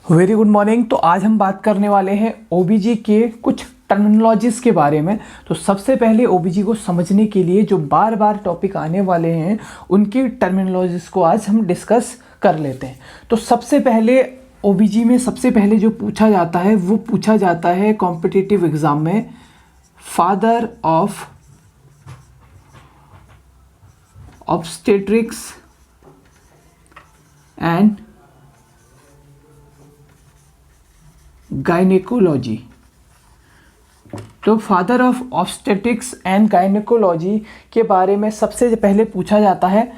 Very good morning. तो आज हम बात करने वाले हैं ओबीजी के कुछ टर्मिनोलॉजीज़ के बारे में। तो सबसे पहले ओबीजी को समझने के लिए जो बार बार टॉपिक आने वाले हैं उनकी टर्मिनोलॉजीज़ को आज हम डिस्कस कर लेते हैं। तो सबसे पहले ओबीजी में सबसे पहले जो पूछा जाता है वो पूछा जाता है कॉम्पिटिटिव एग्ज़ाम में, father of obstetrics and gynaecology. तो father of obstetrics and gynaecology के बारे में सबसे पहले पूछा जाता है।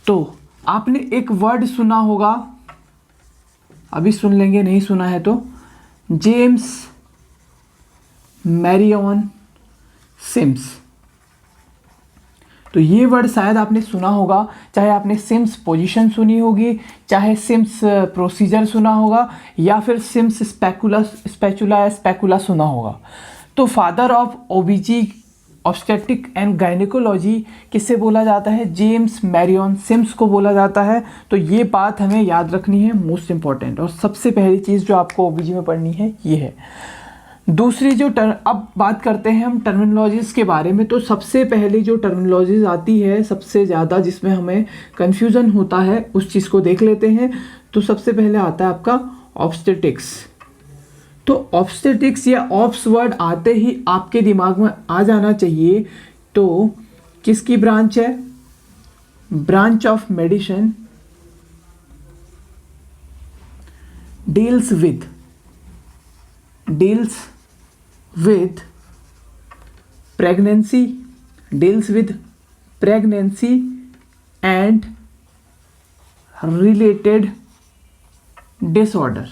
तो आपने एक वर्ड सुना होगा, अभी सुन लेंगे, नहीं सुना है तो, जेम्स मैरियन सिम्स। तो ये वर्ड शायद आपने सुना होगा, चाहे आपने सिम्स पोजीशन सुनी होगी, चाहे सिम्स प्रोसीजर सुना होगा, या फिर सिम्स स्पेचुला सुना होगा। तो father of ओबीजी obstetric and gynaecology किससे बोला जाता है? जेम्स मैरियन सिम्स को बोला जाता है। तो ये बात हमें याद रखनी है, मोस्ट इंपॉर्टेंट, और सबसे पहली चीज़ जो आपको ओबीजी में पढ़नी है ये है। दूसरी जो अब बात करते हैं हम टर्मिनोलॉजीज़ के बारे में। तो सबसे पहले जो टर्मिनोलॉजीज़ आती है सबसे ज़्यादा जिसमें हमें कन्फ्यूज़न होता है उस चीज़ को देख लेते हैं। तो सबसे पहले आता है आपका ऑब्स्टेट्रिक्स। तो ऑब्स्टेट्रिक्स या ऑब्स वर्ड आते ही आपके दिमाग में आ जाना चाहिए। तो किसकी ब्रांच है? Branch of medicine deals with pregnancy and related disorder।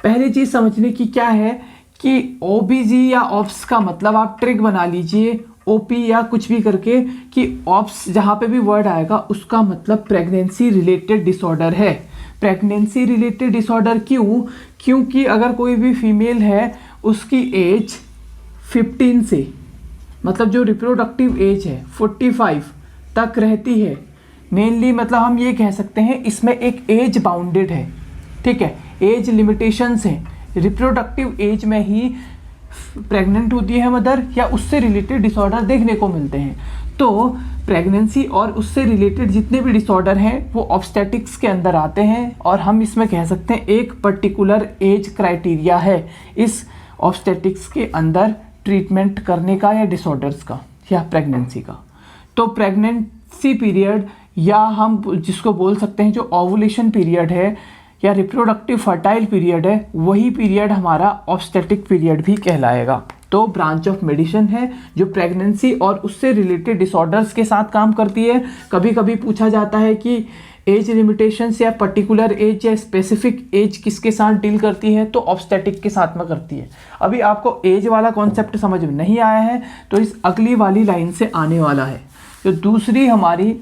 पहली चीज समझने की क्या है कि ओबीजी या ऑप्स का मतलब आप ट्रिक बना लीजिए, ओपी या कुछ भी करके, कि ऑप्स जहां पे भी वर्ड आएगा उसका मतलब प्रेगनेंसी रिलेटेड डिसऑर्डर है। प्रेगनेंसी रिलेटेड डिसऑर्डर क्यों? क्योंकि अगर कोई भी फीमेल है उसकी एज 15 से, मतलब जो रिप्रोडक्टिव एज है 45 तक रहती है मेनली, मतलब हम ये कह सकते हैं इसमें एक एज बाउंडेड है, ठीक है, एज लिमिटेशंस हैं। रिप्रोडक्टिव एज में ही प्रेग्नेंट होती है मदर या उससे रिलेटेड डिसऑर्डर देखने को मिलते हैं। तो प्रेगनेंसी और उससे रिलेटेड जितने भी डिसऑर्डर हैं वो ऑब्स्टेट्रिक्स के अंदर आते हैं, और हम इसमें कह सकते हैं एक पर्टिकुलर एज क्राइटेरिया है इस ऑब्स्टेट्रिक्स के अंदर ट्रीटमेंट करने का या डिसऑर्डर्स का या प्रेगनेंसी का। तो प्रेगनेंसी पीरियड या हम जिसको बोल सकते हैं जो ओवुलेशन पीरियड है या रिप्रोडक्टिव फर्टाइल पीरियड है, वही पीरियड हमारा ऑब्स्टेट्रिक पीरियड भी कहलाएगा। तो ब्रांच ऑफ मेडिसिन है जो प्रेगनेंसी और उससे रिलेटेड डिसऑर्डर्स के साथ काम करती है। कभी कभी पूछा जाता है कि एज लिमिटेशंस या पर्टिकुलर एज या स्पेसिफिक एज किसके साथ डील करती है? तो ऑब्स्टेट्रिक के साथ में करती है। अभी आपको एज वाला कॉन्सेप्ट समझ में नहीं आया है तो इस अगली वाली लाइन से आने वाला है। तो दूसरी हमारी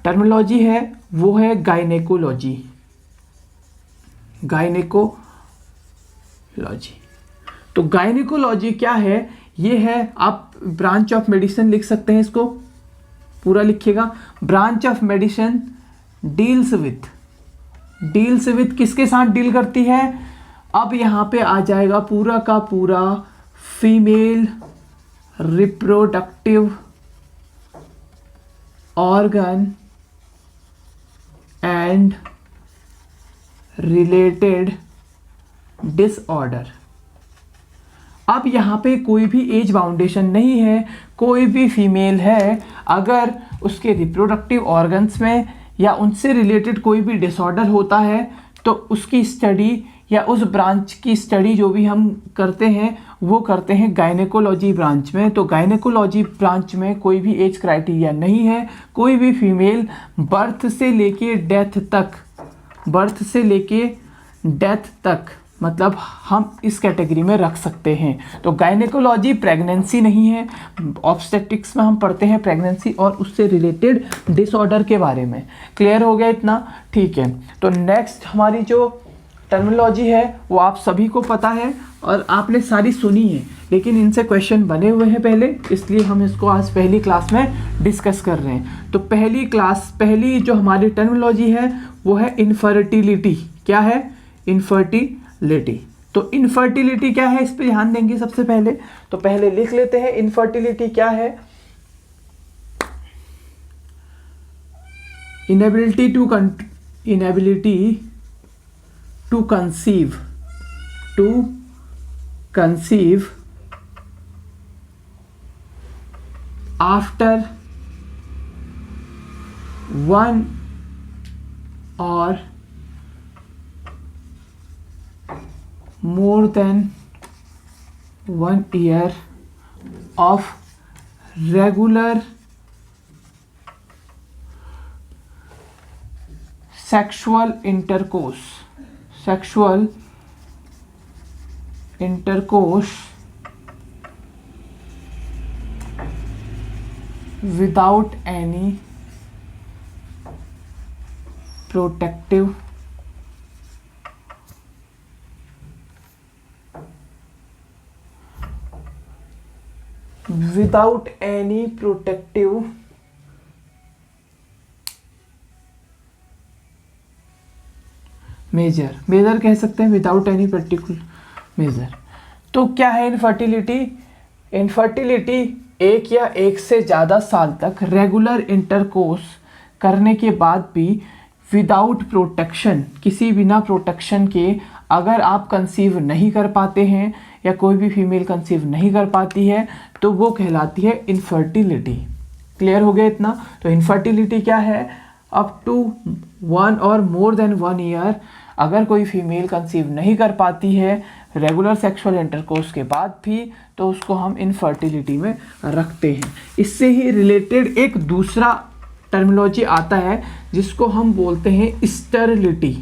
टर्मिनोलॉजी है वो है गायनेकोलॉजी। तो गायनेकोलॉजी क्या है? ये है, आप ब्रांच ऑफ मेडिसिन लिख सकते हैं, इसको पूरा लिखिएगा। Branch of medicine deals with किसके साथ डील करती है? अब यहां पे आ जाएगा पूरा का पूरा female reproductive organ and related disorder. अब यहाँ पे कोई भी एज बाउंडेशन नहीं है, कोई भी फीमेल है अगर उसके रिप्रोडक्टिव ऑर्गन्स में या उनसे रिलेटेड कोई भी डिसऑर्डर होता है तो उसकी स्टडी या उस ब्रांच की स्टडी जो भी हम करते हैं वो करते हैं गायनेकोलॉजी ब्रांच में। तो गायनेकोलॉजी ब्रांच में कोई भी एज क्राइटेरिया नहीं है, कोई भी फीमेल बर्थ से लेके डेथ तक मतलब हम इस कैटेगरी में रख सकते हैं। तो गायनेकोलॉजी प्रेगनेंसी नहीं है, ऑब्स्टेट्रिक्स में हम पढ़ते हैं प्रेगनेंसी और उससे रिलेटेड डिसऑर्डर के बारे में। क्लियर हो गया इतना? ठीक है। तो नेक्स्ट हमारी जो टर्मिनोलॉजी है वो आप सभी को पता है और आपने सारी सुनी है, लेकिन इनसे क्वेश्चन बने हुए हैं पहले, इसलिए हम इसको आज पहली क्लास में डिस्कस कर रहे हैं। तो पहली जो हमारी टर्मिनोलॉजी है वो है इनफर्टिलिटी। क्या है? इनफर्टिलिटी। तो इनफर्टिलिटी क्या है, इस पे ध्यान देंगे सबसे पहले। तो पहले लिख लेते हैं इनफर्टिलिटी क्या है। Inability to conceive after one or more than 1 year of regular sexual intercourse without any protective major कह सकते हैं, विदाउट एनी पर्टिकुलर मेजर। तो क्या है इनफर्टिलिटी? इनफर्टिलिटी एक या एक से ज़्यादा साल तक रेगुलर इंटरकोर्स करने के बाद भी विदाउट प्रोटेक्शन, किसी बिना प्रोटेक्शन के अगर आप कंसीव नहीं कर पाते हैं या कोई भी फीमेल कंसीव नहीं कर पाती है तो वो कहलाती है इनफर्टिलिटी। क्लियर हो गया इतना? तो इनफर्टिलिटी क्या है? अप टू 1 और मोर देन 1 ईयर अगर कोई फीमेल कंसीव नहीं कर पाती है रेगुलर सेक्सुअल इंटरकोर्स के बाद भी, तो उसको हम इनफर्टिलिटी में रखते हैं। इससे ही रिलेटेड एक दूसरा टर्मिनोलॉजी आता है जिसको हम बोलते हैं स्टेरिलिटी।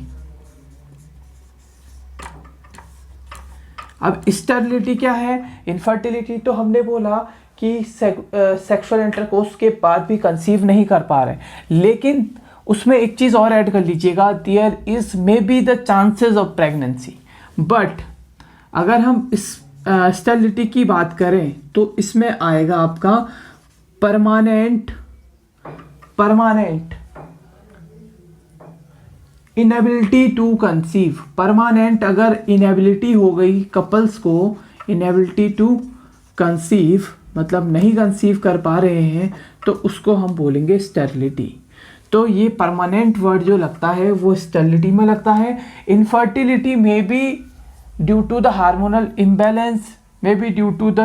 अब स्टेरिलिटी क्या है? इनफर्टिलिटी तो हमने बोला कि सेक्सुअल इंटरकोर्स के बाद भी कंसीव नहीं कर पा रहे, लेकिन उसमें एक चीज़ और ऐड कर लीजिएगा, there is maybe the chances of pregnancy. But अगर हम इस स्टेरिलिटी की बात करें तो इसमें आएगा आपका permanent inability to conceive. Permanent अगर इनएबिलिटी हो गई कपल्स को, इनएबिलिटी टू कंसीव मतलब नहीं कंसीव कर पा रहे हैं, तो उसको हम बोलेंगे स्टेरिलिटी। तो ये परमानेंट वर्ड जो लगता है वो स्टेरिलिटी में लगता है। इनफर्टिलिटी में be due to the hormonal imbalance, may be due to the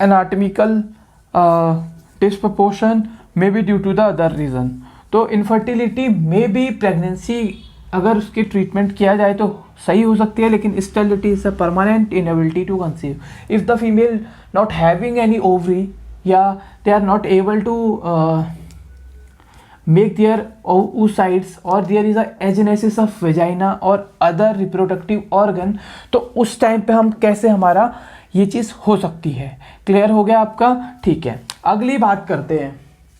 anatomical disproportion, may be due to the other reason. तो इनफर्टिलिटी में बी प्रेगनेंसी अगर उसकी ट्रीटमेंट किया जाए तो सही हो सकती है, लेकिन sterility is a permanent inability to conceive. If the female not having any ovary या they are not able to make their oocytes or there is a agenesis of vagina or other reproductive organ, तो उस time पे हम कैसे हमारा ये चीज़ हो सकती है। क्लियर हो गया आपका? ठीक है, अगली बात करते हैं।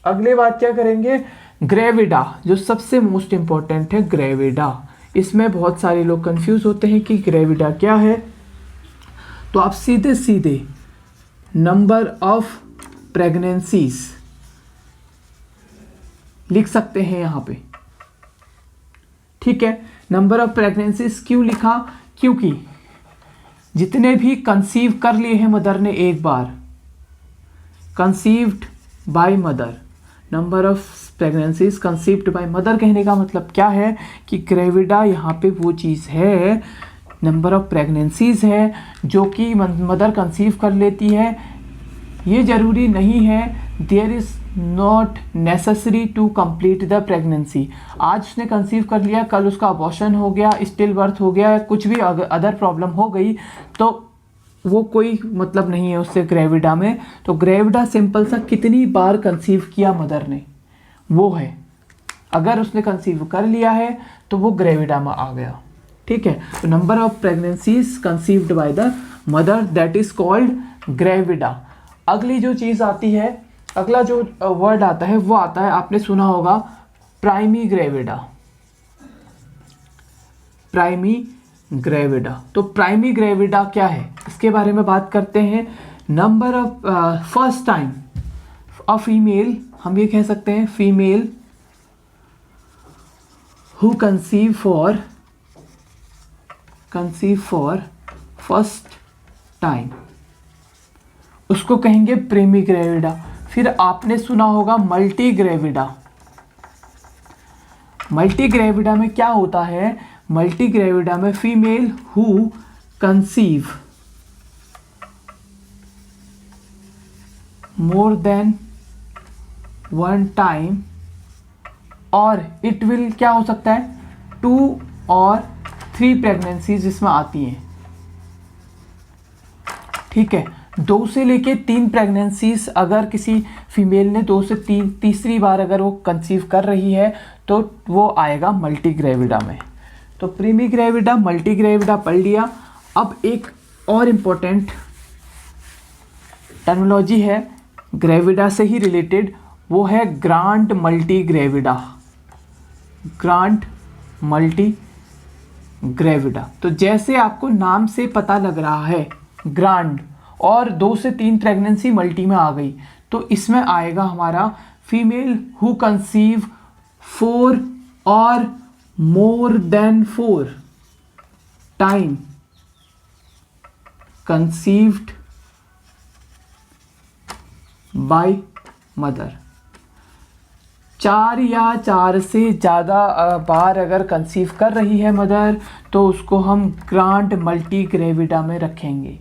अगली बात क्या करेंगे? ग्रेविडा, जो सबसे मोस्ट इम्पॉर्टेंट है ग्रेविडा। इसमें बहुत सारे लोग कंफ्यूज होते हैं कि ग्रेविडा क्या है। तो आप सीधे सीधे नंबर ऑफ प्रेगनेंसीज लिख सकते हैं यहाँ पे। ठीक है, नंबर ऑफ प्रेगनेंसीज क्यों लिखा? क्योंकि जितने भी कंसीव कर लिए हैं मदर ने एक बार, conceived by mother, number of pregnancies conceived by mother कहने का मतलब क्या है कि ग्रेविडा यहाँ पे वो चीज़ है, नंबर ऑफ प्रेगनेंसीज है जो कि मदर कंसीव कर लेती है। ये ज़रूरी नहीं है, there is not necessary to complete the pregnancy. आज उसने कंसीव कर लिया, कल उसका अबॉर्शन हो गया, स्टिल बर्थ हो गया, कुछ भी अदर प्रॉब्लम हो गई, तो वो कोई मतलब नहीं है उससे ग्रेविडा में। तो ग्रेविडा सिंपल सा कितनी बार कंसीव किया मदर ने, वो है। अगर उसने कंसीव कर लिया है तो वो ग्रेविडा में आ गया। ठीक है, तो number of pregnancies conceived by the mother, that is called gravida. अगली जो चीज़ आती है, अगला जो वर्ड आता है वो आता है, आपने सुना होगा प्राइमी ग्रेविडा। Primi gravida. तो प्राइमी ग्रेविडा क्या है इसके बारे में बात करते हैं। Number of first time a female, हम ये कह सकते हैं female who conceive for first time, उसको कहेंगे प्रीमी ग्रेविडा। फिर आपने सुना होगा मल्टी ग्रेविडा। मल्टी ग्रेविडा में क्या होता है, मल्टी ग्रेविडा में female who conceive more than one time, और इट विल क्या हो सकता है 2 और 3 प्रेगनेंसीज इसमें आती हैं। ठीक है, 2 से लेके 3 प्रेगनेंसीज अगर किसी फीमेल ने 2 से 3 तीसरी बार अगर वो कंसीव कर रही है तो वो आएगा मल्टी ग्रेविडा में। तो प्रीमी ग्रेविडा, मल्टी ग्रेविडा पढ़ लिया। अब एक और इम्पोर्टेंट टर्मिनोलॉजी है ग्रेविडा से ही रिलेटेड, वो है grand multi gravida. Grand multi gravida, तो जैसे आपको नाम से पता लग रहा है ग्रांड, और 2 से 3 प्रेगनेंसी मल्टी में आ गई, तो इसमें आएगा हमारा फीमेल हु कंसीव 4 और more than 4 time conceived by mother. 4 या 4 से ज़्यादा बार अगर कंसीव कर रही है मदर तो उसको हम ग्रांड मल्टी ग्रेविडा में रखेंगे।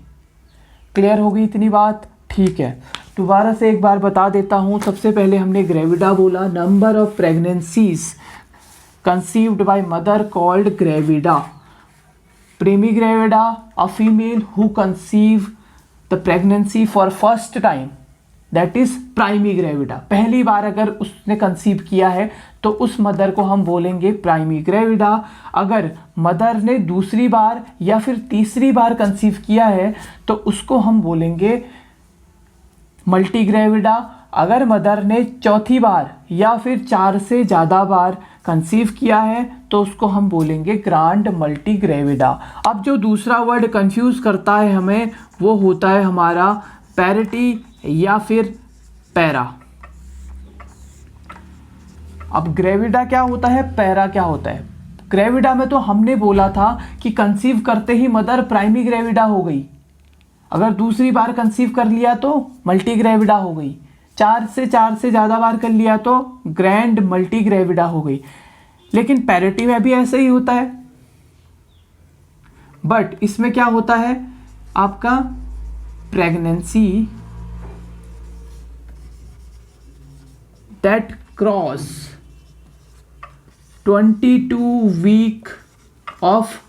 क्लियर हो गई इतनी बात? ठीक है, दोबारा से एक बार बता देता हूँ। सबसे पहले हमने ग्रेविडा बोला, number of pregnancies conceived by mother called gravida. Primi gravida a female who conceive the pregnancy for first time, that is primi gravida. पहली बार अगर उसने कंसीव किया है तो उस मदर को हम बोलेंगे प्राइमी ग्रेविडा। अगर मदर ने दूसरी बार या फिर तीसरी बार कंसीव किया है तो उसको हम बोलेंगे मल्टी ग्रेविडा। अगर मदर ने चौथी बार या फिर 4 से ज़्यादा बार कंसीव किया है तो उसको हम बोलेंगे ग्रांड मल्टी ग्रेविडा। अब जो दूसरा वर्ड कंफ्यूज करता है हमें वो होता है हमारा पैरिटी या फिर पैरा। अब ग्रेविडा क्या होता है, पैरा क्या होता है? ग्रेविडा में तो हमने बोला था कि कंसीव करते ही मदर प्राइमी ग्रेविडा हो गई, अगर दूसरी बार कंसीव कर लिया तो मल्टी ग्रेविडा हो गई, 4 से ज़्यादा बार कर लिया तो ग्रैंड मल्टी ग्रेविडा हो गई। लेकिन पैरिटी में भी ऐसा ही होता है, बट इसमें क्या होता है आपका pregnancy that cross 22 week of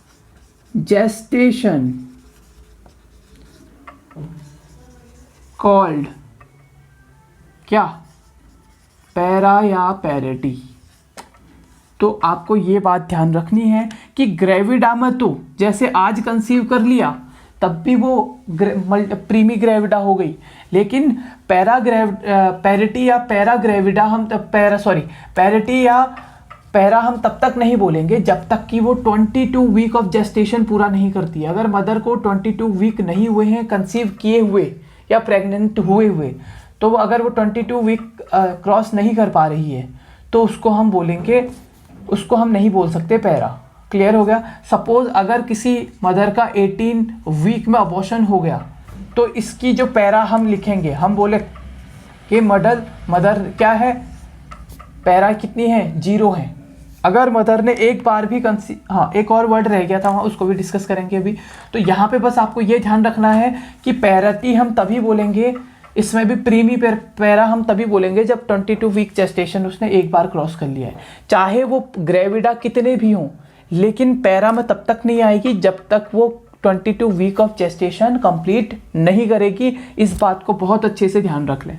gestation called क्या, पैरा या पैरिटी। तो आपको ये बात ध्यान रखनी है कि ग्रेविडा में तो जैसे आज कंसीव कर लिया तब भी वो प्रीमी ग्रेविडा हो गई, लेकिन पैरिटी या पैरा ग्रेविडा हम तब पैरिटी या पैरा हम तब तक नहीं बोलेंगे जब तक कि वो 22 वीक ऑफ जेस्टेशन पूरा नहीं करती है। अगर मदर को 22 वीक नहीं हुए हैं कंसीव किए हुए या प्रेग्नेंट हुए तो अगर वो 22 वीक क्रॉस नहीं कर पा रही है तो उसको हम बोलेंगे, उसको हम नहीं बोल सकते पैरा। क्लियर हो गया? सपोज अगर किसी मदर का 18 वीक में अबॉर्शन हो गया तो इसकी जो पैरा हम लिखेंगे, हम बोले कि मदर क्या है, पैरा कितनी है, 0 है। अगर मदर ने एक बार भी एक और वर्ड रह गया था वहाँ, उसको भी डिस्कस करेंगे अभी। तो यहाँ पे बस आपको ये ध्यान रखना है कि पैरिटी हम तभी बोलेंगे, इसमें भी प्रीमी पैरा हम तभी बोलेंगे जब 22 वीक जेस्टेशन उसने एक बार क्रॉस कर लिया है। चाहे वो ग्रेविडा कितने भी हों, लेकिन पैरा में तब तक नहीं आएगी जब तक वो 22 वीक ऑफ जेस्टेशन कंप्लीट नहीं करेगी। इस बात को बहुत अच्छे से ध्यान रख लें।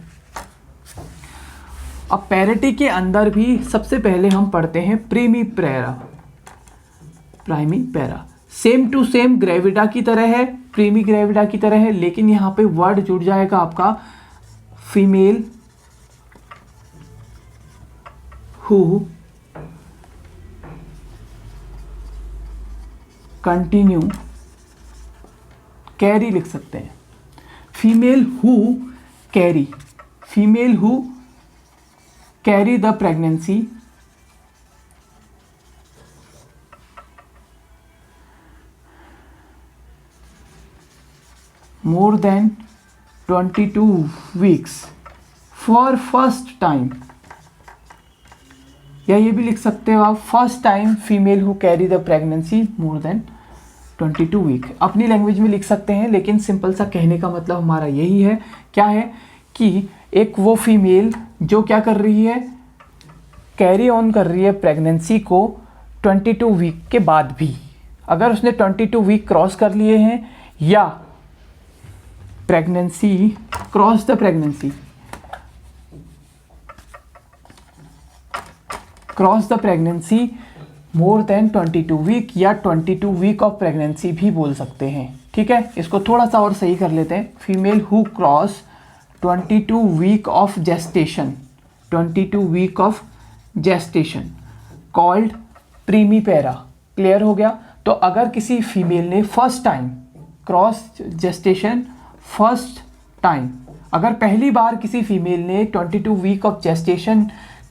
अब पैरिटी के अंदर भी सबसे पहले हम पढ़ते हैं primi para. Same to same gravida की तरह है, प्रीमी ग्रेविडा की तरह है, लेकिन यहाँ पे वर्ड जुड़ जाएगा आपका फीमेल हु कंटिन्यू कैरी लिख सकते हैं। Female who carry, female who carry the pregnancy more than 22 weeks for first time, या ये भी लिख सकते हो आप first time female who carry the pregnancy more than 22 week. अपनी लैंग्वेज में लिख सकते हैं, लेकिन सिंपल सा कहने का मतलब हमारा यही है, क्या है कि एक वो फीमेल जो क्या कर रही है, कैरी ऑन कर रही है प्रेगनेंसी को 22 वीक के बाद भी। अगर उसने 22 वीक क्रॉस कर लिए हैं या pregnancy cross the pregnancy, cross the pregnancy more than 22 week, या 22 वीक ऑफ प्रेगनेंसी भी बोल सकते हैं। ठीक है, इसको थोड़ा सा और सही कर लेते हैं। Female who cross 22 week of gestation, 22 week of gestation called primipara. Clear हो गया? तो अगर किसी फीमेल ने first time cross gestation, first time अगर पहली बार किसी फीमेल ने 22 वीक ऑफ जेस्टेशन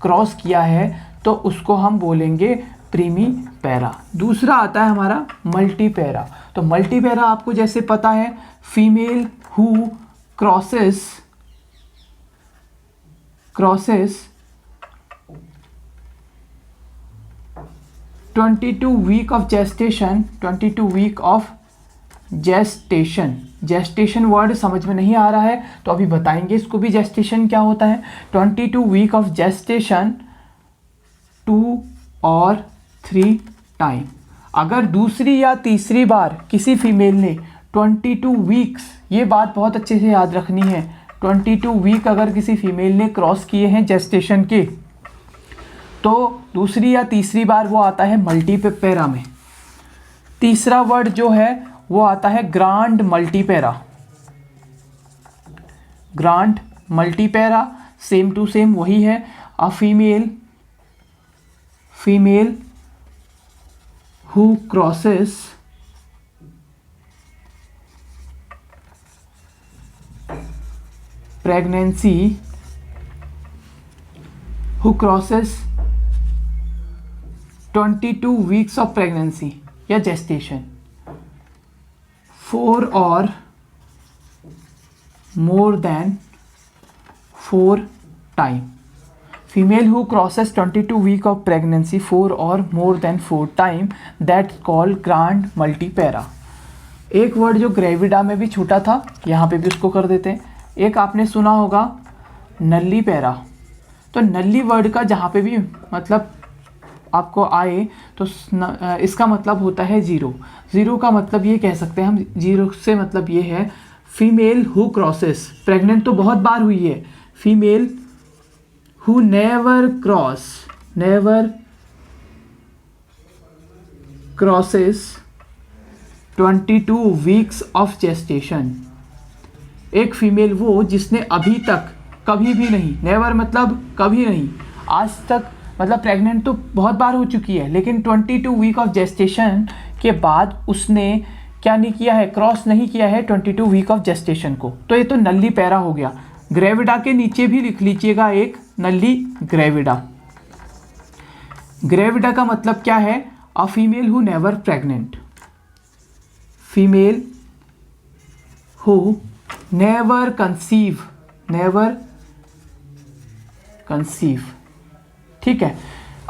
क्रॉस किया है तो उसको हम बोलेंगे प्रीमीपेरा। दूसरा आता है हमारा मल्टीपेरा। तो मल्टीपेरा आपको जैसे पता है, female who crosses 22 week of gestation, 22 week of gestation. Gestation word समझ में नहीं आ रहा है तो अभी बताएंगे इसको भी, जेस्टेशन क्या होता है। 22 वीक ऑफ जेस्टेशन 2 और 3 टाइम। अगर दूसरी या तीसरी बार किसी फीमेल ने 22 वीक्स, ये बात बहुत अच्छे से याद रखनी है, 22 वीक अगर किसी फीमेल ने क्रॉस किए हैं जेस्टेशन के, तो दूसरी या तीसरी बार वो आता है मल्टीपेरा में। तीसरा वर्ड जो है वो आता है grand multipara. Grand multipara same to same वही है। A female who crosses pregnancy, who crosses 22 weeks of pregnancy या जेस्टेशन 4 और more than 4 time. Female who crosses 22 week of pregnancy 4 और more than 4 time, that called grand multipara. एक word जो gravida में भी छूटा था, यहाँ पे भी उसको कर देते हैं। एक आपने सुना होगा नल्लीपेरा। तो नल्ली वर्ड का जहाँ पे भी मतलब आपको आए तो इसका मतलब होता है ज़ीरो। ज़ीरो का मतलब ये कह सकते हैं हम, ज़ीरो से मतलब ये है फीमेल हु क्रॉसेस, प्रेग्नेंट तो बहुत बार हुई है, female who never crosses 22 weeks of gestation. एक फीमेल वो जिसने अभी तक कभी भी नहीं, नेवर मतलब कभी नहीं, आज तक मतलब प्रेग्नेंट तो बहुत बार हो चुकी है, लेकिन 22 वीक ऑफ जेस्टेशन के बाद उसने क्या नहीं किया है, क्रॉस नहीं किया है 22 वीक ऑफ जेस्टेशन को। तो ये तो नल्ली पैरा हो गया। ग्रेविडा के नीचे भी लिख लीजिएगा एक नल्ली ग्रेविडा। ग्रेविडा का मतलब क्या है, a female who never pregnant, female who never conceive. ठीक है,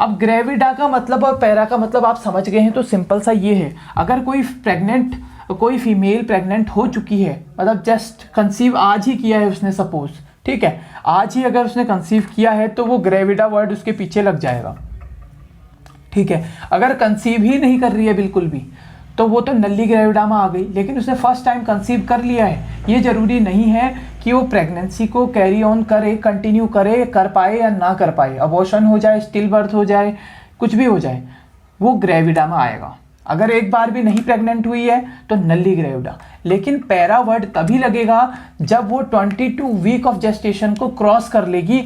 अब ग्रेविडा का मतलब और पैरा का मतलब आप समझ गए हैं। तो सिंपल सा ये है, अगर कोई फीमेल प्रेग्नेंट हो चुकी है, मतलब जस्ट कंसीव आज ही किया है उसने, सपोज, ठीक है, आज ही अगर उसने कंसीव किया है तो वो ग्रेविडा वर्ड उसके पीछे लग जाएगा। ठीक है, अगर कंसीव ही नहीं कर रही है बिल्कुल भी, तो वो तो नल्ली ग्रेविडा में आ गई। लेकिन उसने फर्स्ट टाइम कंसीव कर लिया है, ये ज़रूरी नहीं है कि वो प्रेगनेंसी को कैरी ऑन करे, कंटिन्यू करे, कर पाए या ना कर पाए, अबॉर्शन हो जाए, स्टिल बर्थ हो जाए, कुछ भी हो जाए, वो ग्रेविडा में आएगा। अगर एक बार भी नहीं प्रेग्नेंट हुई है तो नल्ली ग्रेविडा। लेकिन पैरा वर्ड तभी लगेगा जब वो 22 वीक ऑफ जेस्टेशन को क्रॉस कर लेगी,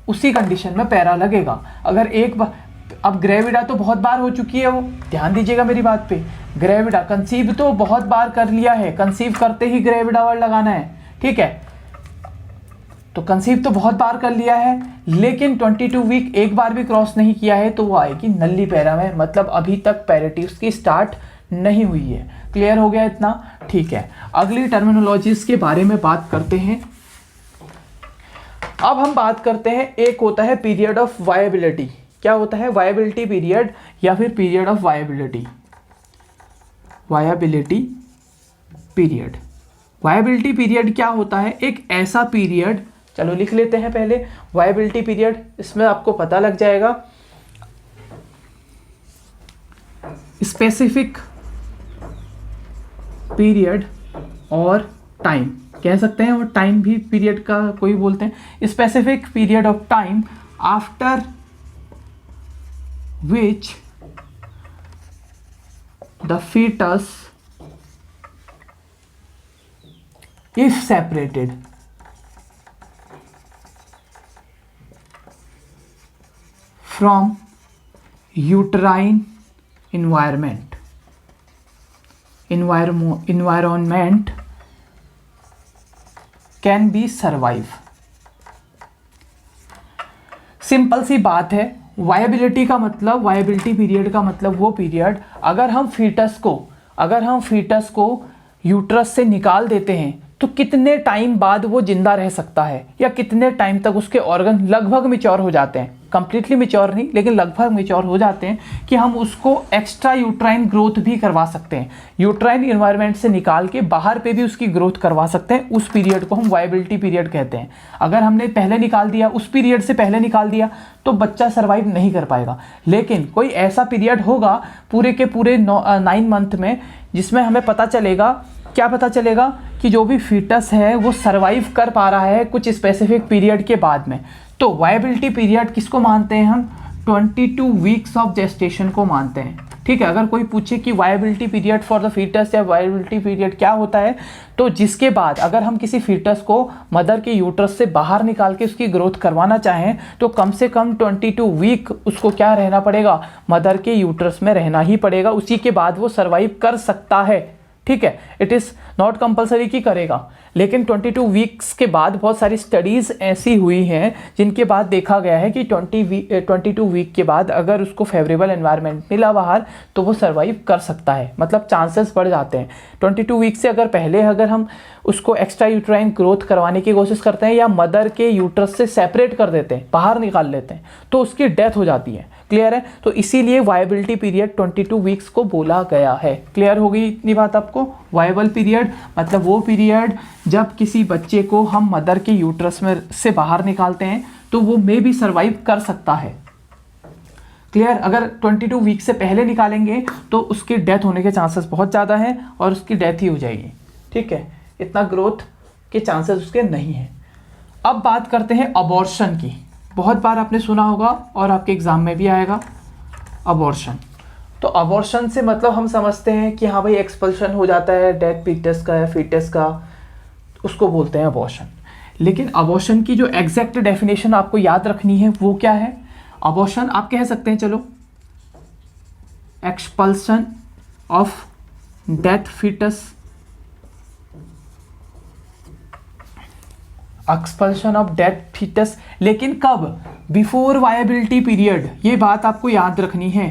उसी कंडीशन में पैरा लगेगा। अगर एक बार अब ग्रेविडा तो बहुत बार हो चुकी है, वो ध्यान दीजिएगा मेरी बात पे। ग्रेविडा कंसीव तो बहुत बार कर लिया है, कंसीव करते ही ग्रेविडा वर्ड लगाना है, ठीक है। तो कंसीव तो बहुत बार कर लिया है, लेकिन 22 वीक एक बार भी क्रॉस नहीं किया है, तो वो आएगी नल्ली पैरा में, मतलब अभी तक पैरेटिव्स की स्टार्ट नहीं हुई है। क्लियर हो गया इतना? ठीक है, अगली टर्मिनोलॉजीज के बारे में बात करते हैं। अब हम बात करते हैं, एक होता है पीरियड ऑफ वायबिलिटी। क्या होता है? वायबिलिटी पीरियड या फिर period of viability. Viability period, viability period क्या होता है? एक ऐसा पीरियड, चलो लिख लेते हैं पहले वायबिलिटी पीरियड, इसमें आपको पता लग जाएगा। स्पेसिफिक पीरियड और टाइम कह सकते हैं, और टाइम भी पीरियड का कोई बोलते हैं। Specific period of time after which the fetus if separated from uterine environment can be survive। Simple सी बात है, वायबिलिटी का मतलब, वायबिलिटी पीरियड का मतलब वो पीरियड, अगर हम फीटस को यूट्रस से निकाल देते हैं तो कितने टाइम बाद वो जिंदा रह सकता है, या कितने टाइम तक उसके ऑर्गन लगभग मैच्योर हो जाते हैं, कंप्लीटली मैच्योर नहीं लेकिन लगभग मैच्योर हो जाते हैं, कि हम उसको एक्स्ट्रा यूट्राइन ग्रोथ भी करवा सकते हैं, यूट्राइन इन्वायरमेंट से निकाल के बाहर पे भी उसकी ग्रोथ करवा सकते हैं। उस पीरियड को हम वायबिलिटी पीरियड कहते हैं। अगर हमने पहले निकाल दिया, उस पीरियड से पहले निकाल दिया, तो बच्चा सर्वाइव नहीं कर पाएगा। लेकिन कोई ऐसा पीरियड होगा पूरे के पूरे 9 मंथ में, जिसमें हमें पता चलेगा, क्या पता चलेगा कि जो भी फीटस है वो सरवाइव कर पा रहा है कुछ स्पेसिफिक पीरियड के बाद में। तो वायबिलिटी पीरियड किसको मानते हैं हम? 22 वीक्स ऑफ जेस्टेशन को मानते हैं, ठीक है। अगर कोई पूछे कि viability period for the foetus या वायबिलिटी पीरियड क्या होता है, तो जिसके बाद अगर हम किसी फीटस को मदर के यूट्रस से बाहर निकाल के उसकी ग्रोथ करवाना चाहें, तो कम से कम 22 वीक उसको क्या रहना पड़ेगा? मदर के यूट्रस में रहना ही पड़ेगा, उसी के बाद वो सर्वाइव कर सकता है, ठीक है। इट इज़ नॉट कंपलसरी कि करेगा, लेकिन 22 वीक्स के बाद बहुत सारी स्टडीज़ ऐसी हुई हैं जिनके बाद देखा गया है कि 22 वीक के बाद अगर उसको फेवरेबल एनवायरनमेंट मिला बाहर, तो वो सर्वाइव कर सकता है, मतलब चांसेस बढ़ जाते हैं। 22 वीक से अगर पहले अगर हम उसको एक्स्ट्रा यूट्राइन ग्रोथ करवाने की कोशिश करते हैं, या मदर के यूट्रस से सेपरेट कर देते हैं, बाहर निकाल लेते हैं, तो उसकी डेथ हो जाती है। क्लियर है? तो इसीलिए वायबिलिटी पीरियड 22 वीक्स को बोला गया है। क्लियर हो गई इतनी बात आपको? वायबल पीरियड मतलब वो पीरियड जब किसी बच्चे को हम मदर के यूट्रस में से बाहर निकालते हैं, तो वो मे भी सर्वाइव कर सकता है। क्लियर? अगर 22 वीक से पहले निकालेंगे तो उसकी डेथ होने के चांसेस बहुत ज़्यादा हैं, और उसकी डेथ ही हो जाएगी, ठीक है। इतना ग्रोथ के चांसेस उसके नहीं हैं। अब बात करते हैं अबॉर्शन की। बहुत बार आपने सुना होगा और आपके एग्जाम में भी आएगा अबॉर्शन। तो अबॉर्शन से मतलब हम समझते हैं कि हाँ भाई एक्सपल्शन हो जाता है डेड फीटस का या फीटस का, उसको बोलते हैं अबॉर्शन। लेकिन अबॉर्शन की जो एग्जैक्ट डेफिनेशन आपको याद रखनी है वो क्या है? अबॉर्शन आप कह सकते हैं, चलो, expulsion of death foetus, expulsion of death foetus, लेकिन कब? Before viability period. ये बात आपको याद रखनी है,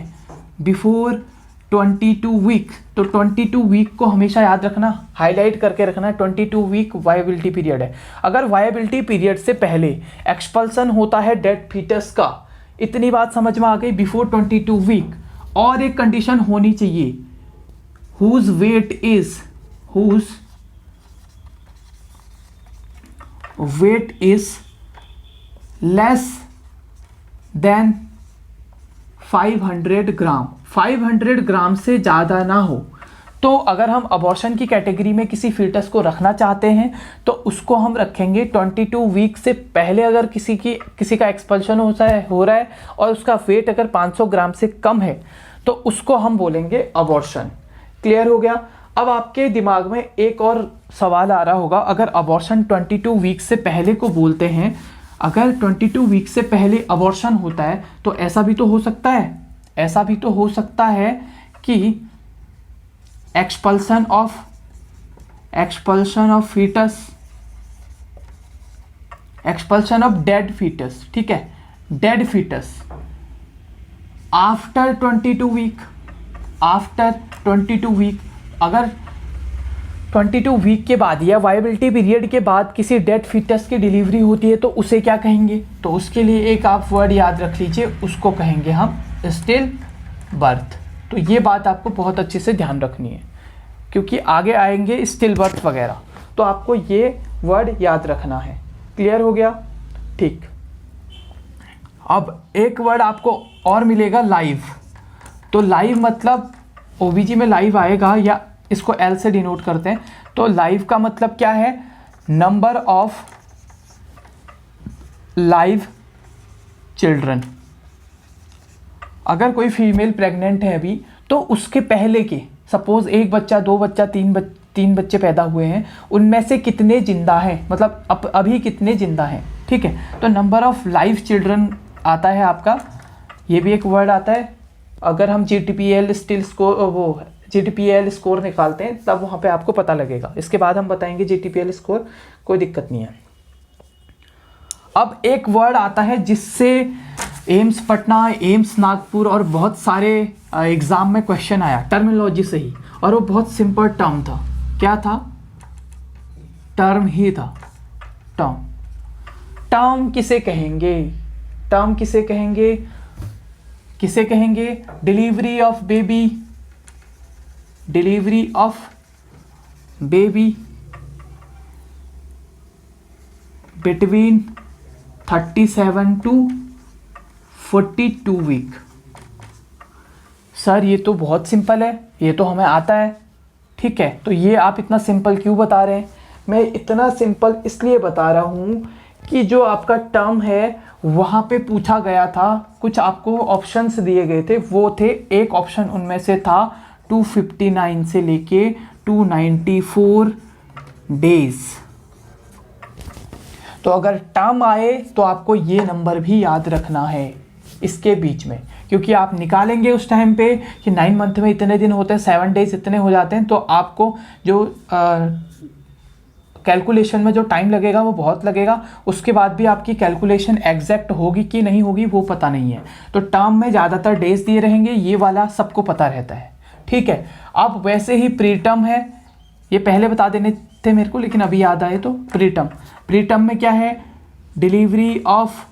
बिफोर 22 वीक। तो 22 वीक को हमेशा याद रखना, हाईलाइट करके रखना, 22 वीक वायबिलिटी पीरियड है। अगर वायबिलिटी पीरियड से पहले एक्सपल्सन होता है डेड फीटस का, इतनी बात समझ में आ गई, बिफोर 22 वीक। और एक कंडीशन होनी चाहिए, whose weight is less than 500 gram, 500 gram से ज़्यादा ना हो। तो अगर हम अबॉर्शन की कैटेगरी में किसी फीटस को रखना चाहते हैं, तो उसको हम रखेंगे 22 वीक से पहले। अगर किसी का एक्सपल्शन हो रहा है और उसका वेट अगर 500 ग्राम से कम है, तो उसको हम बोलेंगे अबॉर्शन। क्लियर हो गया? अब आपके दिमाग में एक और सवाल आ रहा होगा, अगर अबॉर्शन 22 वीक से पहले को बोलते हैं, अगर 22 वीक से पहले अबॉर्शन होता है तो ऐसा भी तो हो सकता है, ऐसा भी तो हो सकता है कि expulsion of foetus, expulsion of dead foetus, ठीक है, dead foetus after 22 week, after 22 week, अगर 22 वीक के बाद या वायबिलिटी पीरियड के बाद किसी डेड फीटस की डिलीवरी होती है तो उसे क्या कहेंगे? तो उसके लिए एक आप वर्ड याद रख लीजिए, उसको कहेंगे हम स्टिल बर्थ। तो ये बात आपको बहुत अच्छे से ध्यान रखनी है क्योंकि आगे आएंगे स्टिल बर्थ वगैरह, तो आपको ये वर्ड याद रखना है। क्लियर हो गया? ठीक। अब एक वर्ड आपको और मिलेगा, लाइव। तो लाइव मतलब ओबीजी में लाइव आएगा, या इसको एल से डिनोट करते हैं। तो लाइव का मतलब क्या है? Number of live children. अगर कोई फीमेल प्रेग्नेंट है अभी, तो उसके पहले के, सपोज एक बच्चा, दो बच्चा, तीन बच्चे पैदा हुए हैं, उनमें से कितने जिंदा हैं, मतलब अभी कितने जिंदा हैं, ठीक है। तो नंबर ऑफ लाइव चिल्ड्रन आता है आपका, ये भी एक वर्ड आता है। अगर हम GTPL स्टिल स्कोर, वो GTPL स्कोर निकालते हैं तब वहाँ पे आपको पता लगेगा। इसके बाद हम बताएंगे GTPL स्कोर, कोई दिक्कत नहीं है। अब एक वर्ड आता है जिससे एम्स पटना, एम्स नागपुर और बहुत सारे एग्जाम में क्वेश्चन आया टर्मिनोलॉजी से ही, और वो बहुत सिंपल टर्म था। क्या था? टर्म ही था, टर्म। टर्म किसे कहेंगे? टर्म किसे कहेंगे? किसे कहेंगे? Delivery of baby, delivery of baby between 37 to 42 week. Sir ये तो बहुत सिंपल है, ये तो हमें आता है, ठीक है। तो ये आप इतना सिंपल क्यों बता रहे हैं? मैं इतना सिंपल इसलिए बता रहा हूँ कि जो आपका टर्म है वहाँ पे पूछा गया था, कुछ आपको ऑप्शंस दिए गए थे, वो थे, एक ऑप्शन उनमें से था 259 से लेके 294 डेज। तो अगर टर्म आए तो आपको ये नंबर भी याद रखना है इसके बीच में, क्योंकि आप निकालेंगे उस टाइम पे कि 9 मंथ में इतने दिन होते हैं, 7 डेज इतने हो जाते हैं, तो आपको जो कैलकुलेशन में जो टाइम लगेगा वो बहुत लगेगा। उसके बाद भी आपकी कैलकुलेशन एग्जैक्ट होगी कि नहीं होगी वो पता नहीं है। तो टर्म में ज़्यादातर डेज दिए रहेंगे, ये वाला सबको पता रहता है, ठीक है। अब वैसे ही प्री टर्म है, ये पहले बता देने थे मेरे को लेकिन अभी याद आए। तो प्री टर्म, प्री टर्म में क्या है? डिलीवरी ऑफ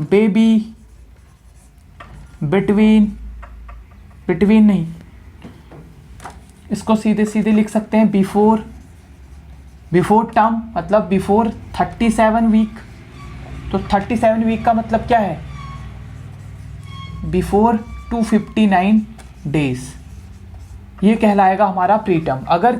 बेबी बिटवीन नहीं, इसको सीधे सीधे लिख सकते हैं बिफोर टर्म, मतलब बिफोर 37 वीक। तो 37 वीक का मतलब क्या है? बिफोर 259 डेज, ये कहलाएगा हमारा प्री टर्म। अगर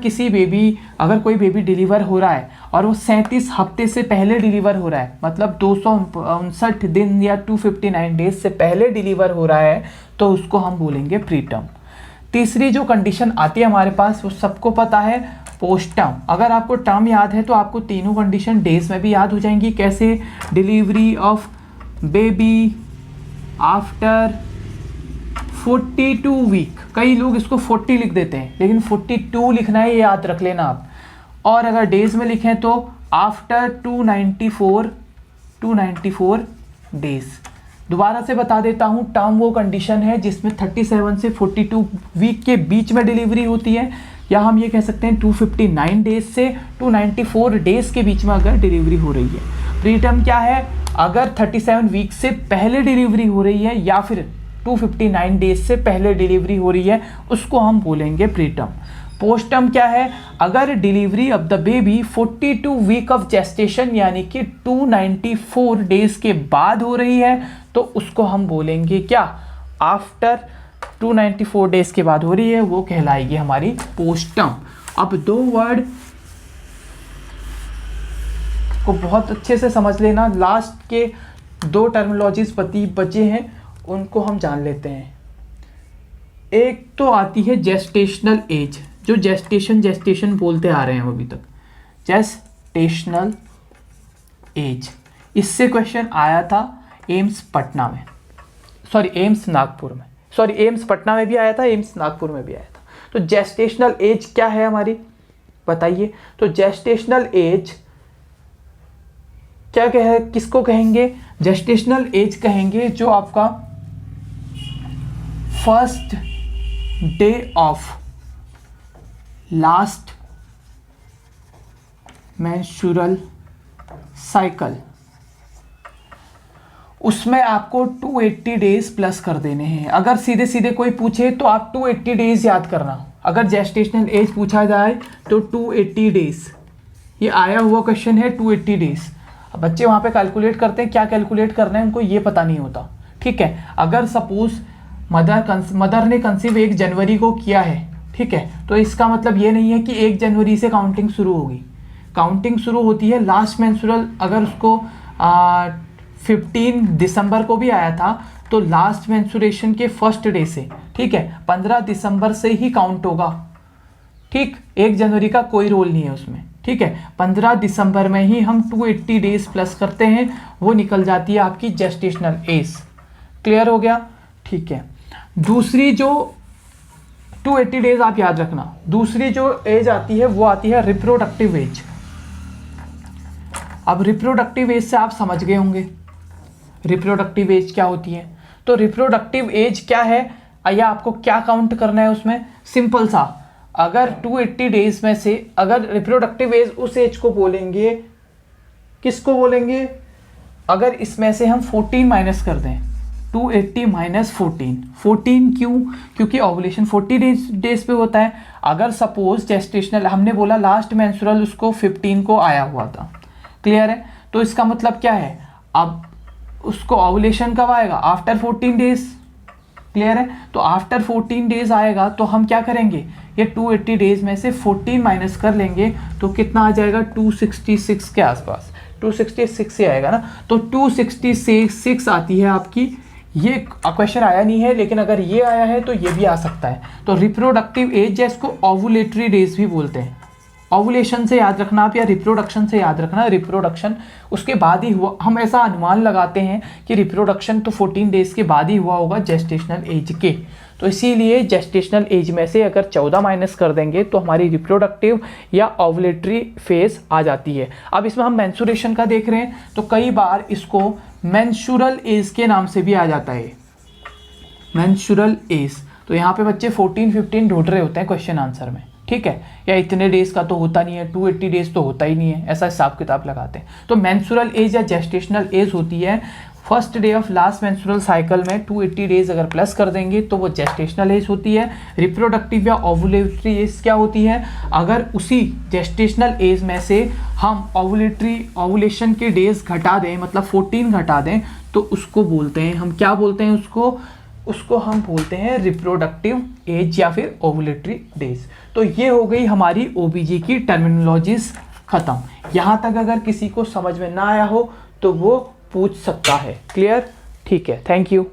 कोई बेबी डिलीवर हो रहा है और वो 37 हफ्ते से पहले डिलीवर हो रहा है, मतलब 259 दिन या 259 डेज से पहले डिलीवर हो रहा है, तो उसको हम बोलेंगे प्री टर्म। तीसरी जो कंडीशन आती है हमारे पास, वो सबको पता है, पोस्ट टर्म। अगर आपको टर्म याद है तो आपको तीनों कंडीशन डेज में भी याद हो जाएंगी। कैसे? Delivery of baby after 42 week. कई लोग इसको 40 लिख देते हैं, लेकिन 42 लिखना है, ये याद रख लेना आप। और अगर डेज में लिखें तो आफ्टर 294 डेज। दोबारा से बता देता हूँ, टर्म वो कंडीशन है जिसमें 37 से 42 वीक के बीच में डिलीवरी होती है, या हम ये कह सकते हैं 259 डेज से 294 डेज के बीच में अगर डिलीवरी हो रही है। प्री टर्म क्या है? अगर 37 वीक से पहले डिलीवरी हो रही है या फिर 259 डेज से पहले डिलीवरी हो रही है, उसको हम बोलेंगे प्री टर्म। पोस्ट टर्म क्या है? अगर delivery of the baby 42 week of gestation यानी कि 294 डेज के बाद हो रही है, तो उसको हम बोलेंगे क्या? आफ्टर 294 डेज के बाद हो रही है, वो कहलाएगी हमारी पोस्ट टर्म। अब दो वर्ड को बहुत अच्छे से समझ लेना, लास्ट के दो टर्मिनोलॉजीज बचे हैं, उनको हम जान लेते हैं। एक तो आती है जेस्टेशनल एज, जो जेस्टेशन बोलते आ रहे हैं अभी तक, जेस्टेशनल एज। इससे क्वेश्चन आया था एम्स पटना में, सॉरी एम्स नागपुर में, सॉरी एम्स पटना में भी आया था, एम्स नागपुर में भी आया था। तो जेस्टेशनल एज क्या है हमारी, बताइए। तो जेस्टेशनल एज क्या कहे, किसको कहेंगे, जेस्टेशनल एज कहेंगे जो आपका first day of last menstrual cycle, उसमें आपको 280 डेज प्लस कर देने हैं। अगर सीधे सीधे कोई पूछे तो आप 280 डेज याद करना। अगर जेस्टेशनल एज पूछा जाए तो 280 डेज, ये आया हुआ क्वेश्चन है 280 डेज। अब बच्चे वहाँ पे कैलकुलेट करते हैं, क्या कैलकुलेट करना है उनको ये पता नहीं होता, ठीक है। अगर सपोज मदर ने कंसीव 1 जनवरी को किया है, ठीक है, तो इसका मतलब ये नहीं है कि 1 जनवरी से काउंटिंग शुरू होगी। काउंटिंग शुरू होती है लास्ट मेंस्ट्रुअल, अगर उसको 15 दिसंबर को भी आया था तो लास्ट मेंस्ट्रुएशन के फर्स्ट डे से, ठीक है, 15 दिसंबर से ही काउंट होगा, ठीक। 1 जनवरी का कोई रोल नहीं है उसमें, ठीक है। 15 दिसंबर में ही हम 280 डेज प्लस करते हैं, वो निकल जाती है आपकी जेस्टेशनल एज। क्लियर हो गया, ठीक है। दूसरी जो 280 डेज आप याद रखना, दूसरी जो एज आती है वो आती है रिप्रोडक्टिव एज। अब रिप्रोडक्टिव एज से आप समझ गए होंगे रिप्रोडक्टिव एज क्या होती है। तो रिप्रोडक्टिव एज क्या है या आपको क्या काउंट करना है उसमें, सिंपल सा, अगर 280 डेज में से अगर रिप्रोडक्टिव एज उस एज को बोलेंगे, किसको बोलेंगे, अगर इसमें से हम 14 माइनस कर दें, 280 माइनस 14 क्यों, क्योंकि ओवुलेशन 40 डेज पे होता है। अगर सपोज जेस्टेशनल हमने बोला लास्ट मेंस्ट्रुअल उसको 15 को आया हुआ था, क्लियर है, तो इसका मतलब क्या है, अब उसको ओवुलेशन कब आएगा, आफ्टर 14 डेज, क्लियर है। तो आफ्टर 14 डेज आएगा तो हम क्या करेंगे, ये 280 डेज में से 14 माइनस कर लेंगे तो कितना आ जाएगा, 266 के आसपास, 266 से आएगा ना। तो 266 आती है आपकी, ये क्वेश्चन आया नहीं है लेकिन अगर ये आया है तो ये भी आ सकता है। तो रिप्रोडक्टिव एज है, इसको ओवुलेटरी डेज भी बोलते हैं। ओवुलेशन से याद रखना आप या रिप्रोडक्शन से याद रखना, रिप्रोडक्शन उसके बाद ही हुआ, हम ऐसा अनुमान लगाते हैं कि रिप्रोडक्शन तो 14 डेज के बाद ही हुआ होगा जेस्टेशनल एज के। तो इसीलिए जेस्टेशनल एज में से अगर 14 माइनस कर देंगे तो हमारी रिप्रोडक्टिव या ओवुलेटरी फेज आ जाती है। अब इसमें हम मेंस्ट्रुएशन का देख रहे हैं तो कई बार इसको मेंस्ट्रुअल एज के नाम से भी आ जाता है, मेंस्ट्रुअल एज। तो यहाँ पे बच्चे 14-15 ढूंढ रहे होते हैं क्वेश्चन आंसर में, ठीक है, या इतने डेज का तो होता नहीं है, 280 डेज तो होता ही नहीं है, ऐसा हिसाब किताब लगाते हैं। तो मेंस्ट्रुअल एज या जेस्टेशनल एज होती है first day of last menstrual cycle में 280 डेज अगर प्लस कर देंगे तो वो जेस्टेशनल एज होती है। रिप्रोडक्टिव या ओवुलेटरी एज क्या होती है, अगर उसी जेस्टेशनल एज में से हम ओवुलेशन के डेज घटा दें, मतलब 14 घटा दें, तो उसको बोलते हैं, हम क्या बोलते हैं उसको हम बोलते हैं रिप्रोडक्टिव एज या फिर ओवुलेटरी डेज। तो ये हो गई हमारी ओबीजी की टर्मिनोलॉजीज खत्म। यहाँ तक अगर किसी को समझ में ना आया हो तो वो पूछ सकता है, क्लियर, ठीक है, थैंक यू।